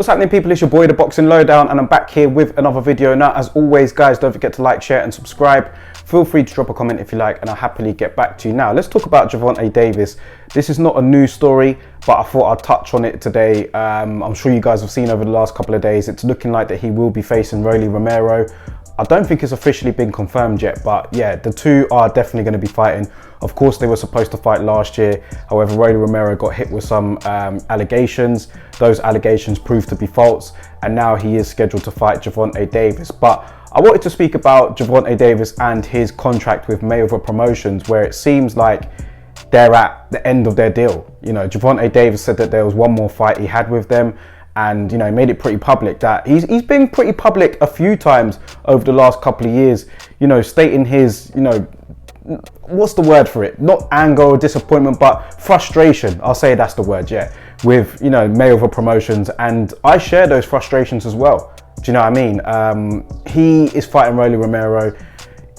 What's happening, people? It's your boy, the Boxing Lowdown, and I'm back here with another video. Now, as always, guys, don't forget to like, share, and subscribe. Feel free to drop a comment if you like, and I'll happily get back to you. Now, let's talk about Gervonta Davis. This is not a new story, but I thought I'd touch on it today. I'm sure you guys have seen over the last couple of days, it's looking like that he will be facing Rolly Romero. I don't think it's officially been confirmed yet, but yeah, the two are definitely going to be fighting. Of course, they were supposed to fight last year. However, Rolly Romero got hit with some allegations. Those allegations proved to be false, and now he is scheduled to fight Gervonta Davis. But I wanted to speak about Gervonta Davis and his contract with Mayweather Promotions, where it seems like they're at the end of their deal. You know, Gervonta Davis said that there was one more fight he had with them, and, you know, made it pretty public that he's been pretty public a few times over the last couple of years, you know, stating his, you know, what's the word for it? Not anger or disappointment, but frustration. I'll say that's the word, yeah, with, you know, Mayweather Promotions. And I share those frustrations as well. Do you know what I mean? He is fighting Rolly Romero.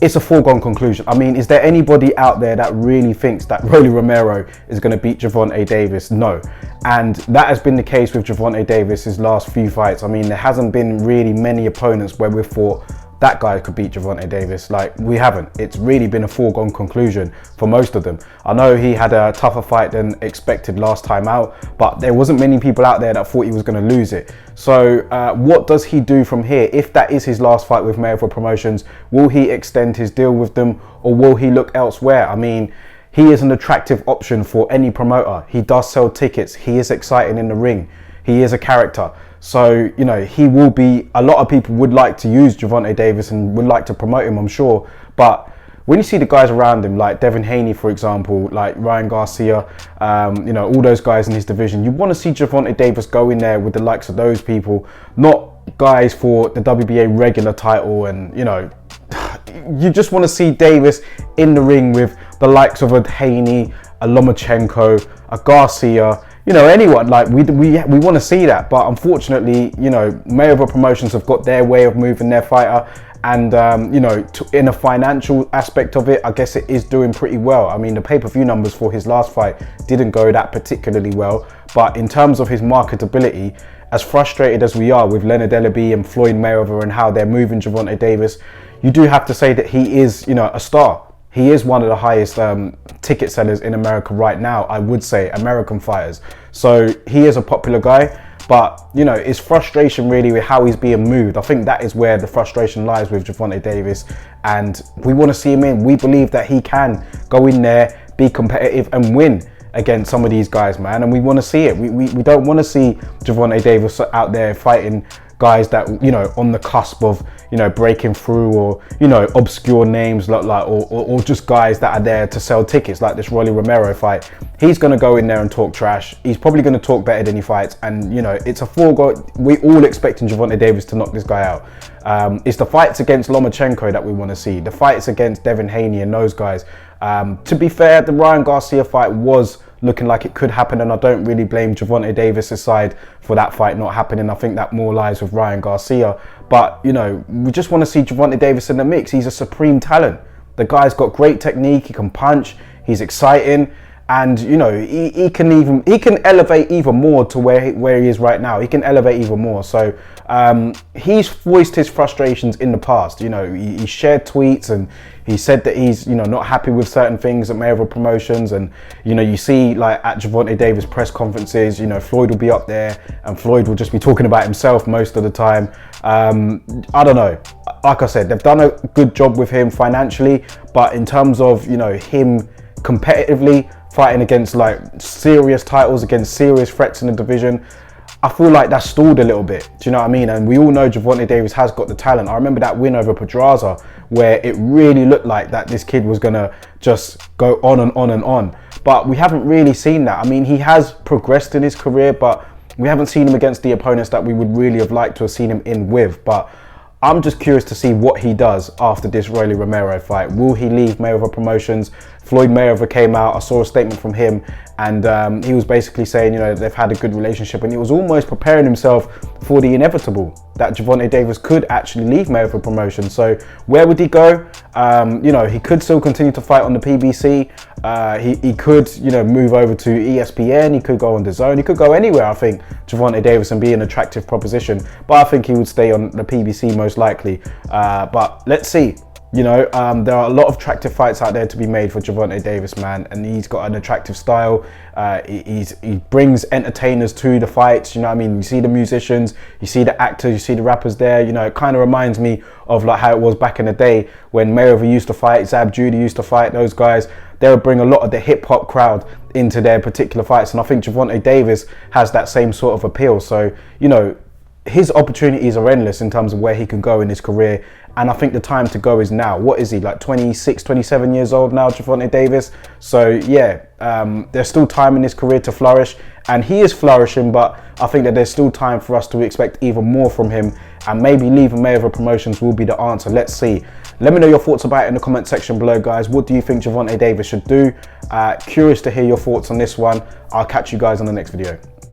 It's a foregone conclusion. I mean, is there anybody out there that really thinks that Rolly Romero is going to beat Gervonta Davis? No. And that has been the case with Gervonta Davis's last few fights. I mean, there hasn't been really many opponents where we've thought that guy could beat Gervonta Davis. Like, we haven't. It's really been a foregone conclusion for most of them. I know he had a tougher fight than expected last time out, but there wasn't many people out there that thought he was going to lose it. So what does he do from here? If that is his last fight with Mayweather Promotions, will he extend his deal with them, or will he look elsewhere? I mean, he is an attractive option for any promoter. He does sell tickets. He is exciting in the ring. He is a character. So, you know, he will be, a lot of people would like to use Gervonta Davis and would like to promote him, I'm sure. But when you see the guys around him, like Devin Haney, for example, like Ryan Garcia, you know, all those guys in his division, you want to see Gervonta Davis go in there with the likes of those people, not guys for the WBA regular title. And, you know, you just want to see Davis in the ring with the likes of a Haney, a Lomachenko, a Garcia, you know, anyone. Like, we want to see that. But unfortunately, you know, Mayweather Promotions have got their way of moving their fighter. And, you know, in a financial aspect of it, I guess it is doing pretty well. I mean, the pay-per-view numbers for his last fight didn't go that particularly well. But in terms of his marketability, as frustrated as we are with Leonard Ellaby and Floyd Mayweather and how they're moving Gervonta Davis, you do have to say that he is, you know, a star. He is one of the highest ticket sellers in America right now, I would say, American fighters. So he is a popular guy, but, you know, it's frustration really with how he's being moved. I think that is where the frustration lies with Gervonta Davis, and we want to see him in. We believe that he can go in there, be competitive and win against some of these guys, man, and we want to see it. We don't want to see Gervonta Davis out there fighting guys that, you know, on the cusp of, you know, breaking through, or, you know, obscure names like or just guys that are there to sell tickets, like this Rolly Romero fight. He's going to go in there and talk trash. He's probably going to talk better than he fights, and, you know, it's a foregone. We all expecting Gervonta Davis to knock this guy out. It's the fights against Lomachenko that we want to see, the fights against Devin Haney and those guys. To be fair, the Ryan Garcia fight was looking like it could happen, and I don't really blame Gervonta Davis' side for that fight not happening. I think that more lies with Ryan Garcia. But, you know, we just want to see Gervonta Davis in the mix. He's a supreme talent. The guy's got great technique. He can punch. He's exciting. And, you know, he can elevate even more to where he is right now. He can elevate even more. So he's voiced his frustrations in the past. You know, he shared tweets and he said that he's, you know, not happy with certain things at Mayweather Promotions. And, you know, you see, like, at Gervonta Davis press conferences, you know, Floyd will be up there and Floyd will just be talking about himself most of the time. I don't know. Like I said, they've done a good job with him financially, but in terms of, you know, him competitively fighting against, like, serious titles, against serious threats in the division, I feel like that's stalled a little bit. Do you know what I mean? And we all know Gervonta Davis has got the talent. I remember that win over Pedraza, where it really looked like that this kid was gonna just go on and on and on. But we haven't really seen that. I mean, he has progressed in his career, but we haven't seen him against the opponents that we would really have liked to have seen him in with. But I'm just curious to see what he does after this Rolly Romero fight. Will he leave Mayweather Promotions Floyd Mayweather came out. I saw a statement from him, and he was basically saying, you know, they've had a good relationship, and he was almost preparing himself for the inevitable, that Gervonta Davis could actually leave Mayweather promotion. So where would he go? You know, he could still continue to fight on the PBC. He could, you know, move over to ESPN. He could go on DAZN. He could go anywhere, I think, Gervonta Davis, and be an attractive proposition. But I think he would stay on the PBC most likely. But let's see. You know, there are a lot of attractive fights out there to be made for Gervonta Davis, man, and he's got an attractive style. He brings entertainers to the fights, you know what I mean? You see the musicians, you see the actors, you see the rappers there. You know, it kind of reminds me of like how it was back in the day when Mayweather used to fight, Zab Judy used to fight, those guys. They would bring a lot of the hip-hop crowd into their particular fights, and I think Gervonta Davis has that same sort of appeal. So, you know, his opportunities are endless in terms of where he can go in his career, and I think the time to go is now. What is he, like 26, 27 years old now, Gervonta Davis? So yeah, there's still time in his career to flourish, and he is flourishing, but I think that there's still time for us to expect even more from him, and maybe leaving Mayweather Promotions will be the answer. Let's see. Let me know your thoughts about it in the comment section below, guys. What do you think Gervonta Davis should do? Curious to hear your thoughts on this one. I'll catch you guys on the next video.